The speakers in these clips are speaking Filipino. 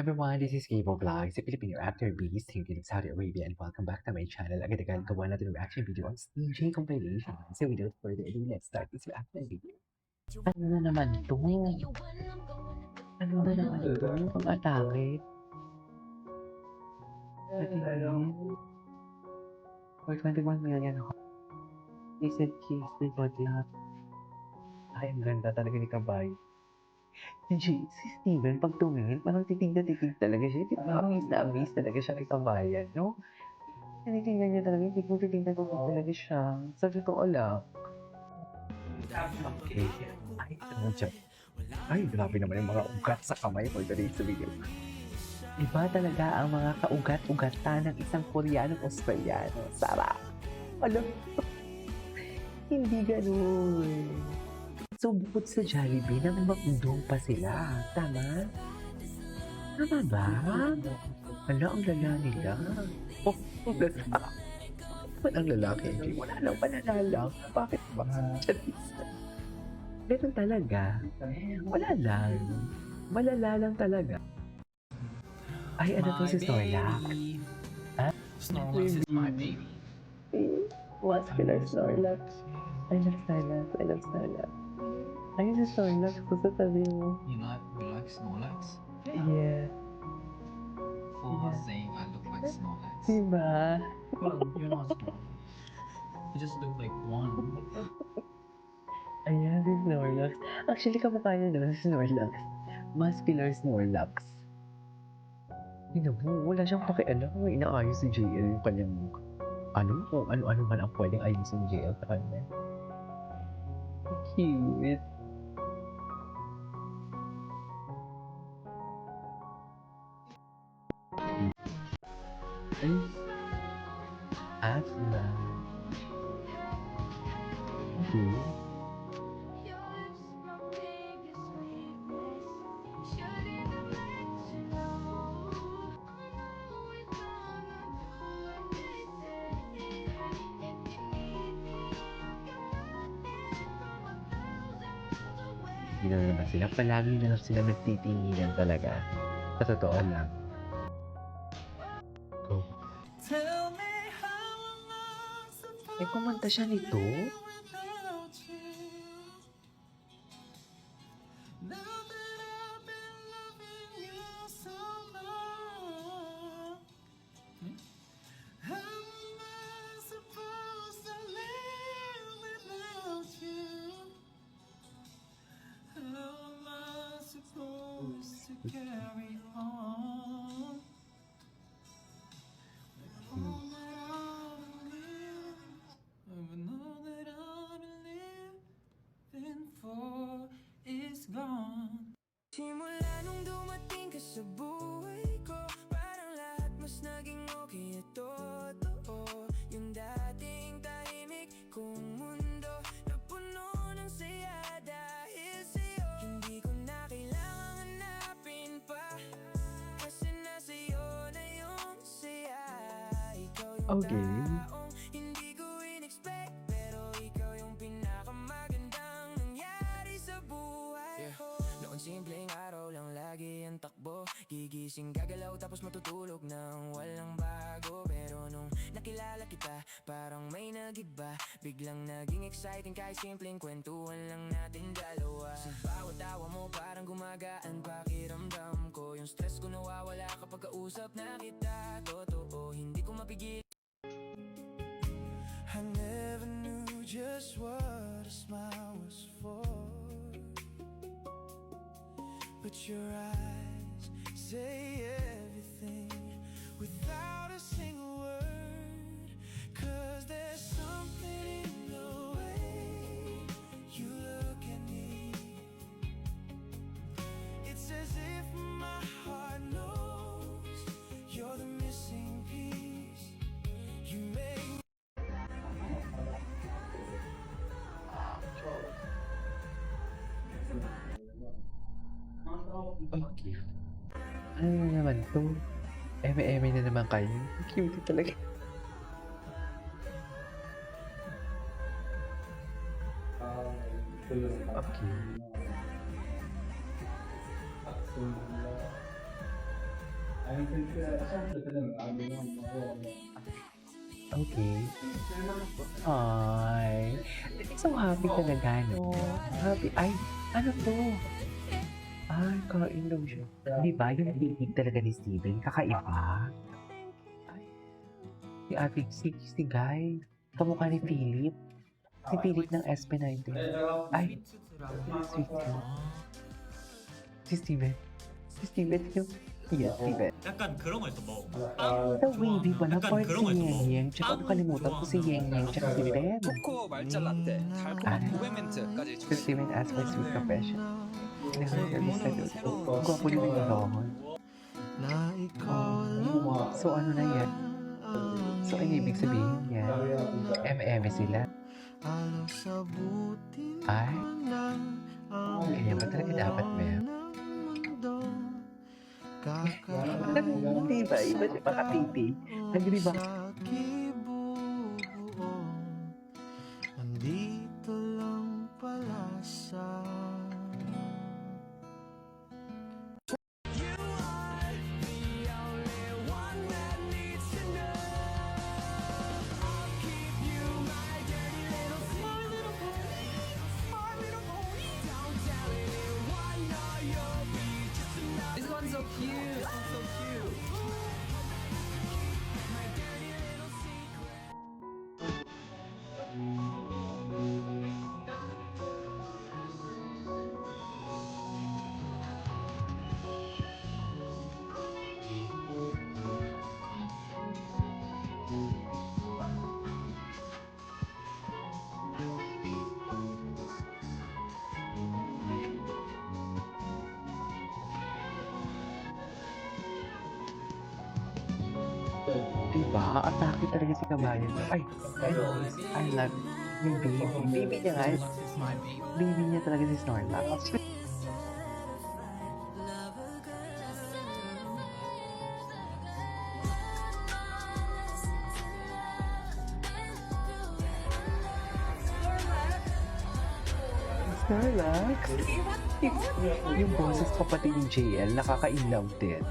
Everyone, this is Gabo Vlogs, a Filipino actor based here in Saudi Arabia, and welcome back to my channel. Agad-agad gawa natin reaction video on staging compilation. So without further ado, let's start this reaction video. Ano na naman ito? Ano na naman ito? Ang atake? Natingin? For 21 million recent case report lahat. Ay, ang ganda talaga ni Kabay. Si Steven, pag tumingin, parang titig na titig talaga siya. Parang na-amaze talaga siya kay Kabayan, no? Tinitingnan niya talaga, hindi ko titignan ko talaga siya. Sa totoo lang. Okay. Ay, ano siya? Ay, grabe naman yung mga ugat sa kamay ko dali sa video. Iba talaga ang mga kaugat-ugatan ng isang Koreanong Australiano. Sarap! Alam, hindi ganun. So, bukod sa Jollibee, namamagdong pa sila. Tama? Tama ba? Wala ang lala nila. Oh, lala. Ba't ang lalaki? Hindi, wala lang, palala lang. Bakit ba? Meron talaga. Wala lang. Malala lang talaga. Ay, ano to si Snorlax? Ha? Snorlax is my baby. Muscular Snorlax. I love Snorlax. I love Snorlax. Ayun si Snorlax ko sa tabi mo. You like Snorlax? Yeah. For her saying I look like Snorlax. Diba? Well, you're not Snorlax. You just look like one. Ayan, si Snorlax. Actually, kamukha niya naman si Snorlax. Muscular Snorlax. Hindi mo, wala siyang pakialam. Inaayos si JL yung kanyang kung ano-ano man ang pwedeng ayusin ni JL sa kanya. Cute. Ay. Asma. Okay. Hindi na naman sila. Palagi na lang sila nagtitinginan talaga. Sa totoo lang. Go. Eh, kumanta siya nito? To carry on. I know that all I'm living for is gone. Simula nung dumating ka sa buhay ko, parang lahat mas naging okay at totoo. Yung dating tahimik kong mundo na puno ng saya dahil sa'yo. Hindi ko na kailangang hanapin pa, kasi nasa'yo na yung saya. Ikaw yung taong hindi ko in-expect, pero ikaw yung pinakamagandang nangyari sa buhay ko. Noon simpleng araw lang lagi ang takbo, gigising gagalaw tapos matutulog nang walang bago. Pero nung nakilala kita, parang may nag-iba, biglang naging exciting kahit simpleng kwentuhan lang natin dalawa. Sa bawat tawa mo parang gumagaan pakiramdam ko, yung stress ko nawawala kapag kausap na kita. Totoo, hindi ko mapigil. I never knew just what a smile was for, but your eyes say everything without a single word. 'Cause there's something in the way you look at me. It's as if my heart knows you're the missing piece. You make Okay. Ano na naman to? Eme-eme na naman kayo. Cute talaga. Okay. Okay. Ay. So happy talaga, no? Happy. Ay, ano to? Ay, kain daw siya. Di ba? Yung bibig talaga ni Steven, kakaiba. Ay, si ate, si Guy. Kamukha ni Philip. Si Philip ng SB19. Ay, sweet cute. Si Steven. Si Steven yung... Yeah, Steven. 약간 그런 거 있어 뭐 The wavy pa na 약간 part 그런 si 거 있어 Yeng 뭐 Yeng. Tsaka nakalimutan ko si Yeng Yeng tsaka si Ben. 코코어 말잘 라떼, 달콤한 고백 멘트까지 Si Steven asked my sweet confession. Ang gwapo niya yung Rohon. So ano na yan? So ang ibig sabihin niya, MM sila. Ay, ganyan ba talaga dapat, Mel? Diba? Iba siya makatiti. Nag-diba? Nandito lang pala sa This one's so cute. This one's so cute. Diba? Atake talaga si Kabayan. Ay, anyways, I love yung baby. Baby niya nga. This is my baby. Baby niya talaga si Snorlax. Snorlax? Yung boses kapatid ni JL, nakaka-inlove din.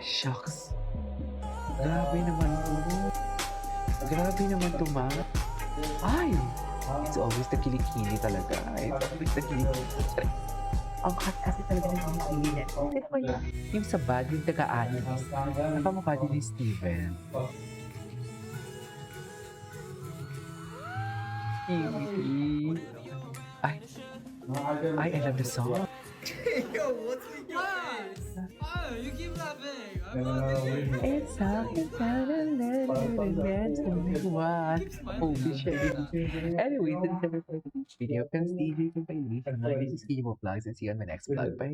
Shucks. Grabe naman to. Grabe naman to, ma. Ay! It's always the kilikili talaga. It's always the kilikili. Ang hot kasi talaga ng kilikili niya. Tignan mo yung sa bad, yung taga-animist. Nakamukha din ni Steven. Kiwi. Ay. Ay, I love the song. Yo, what's with your face? Oh, you keep laughing. I'm laughing. It's something that I never meant to be what. Holy shit. Anyway, that's everything for this video. Thanks, DJ, for my This is Kimo Vlogs and see you on my next vlog. Bye.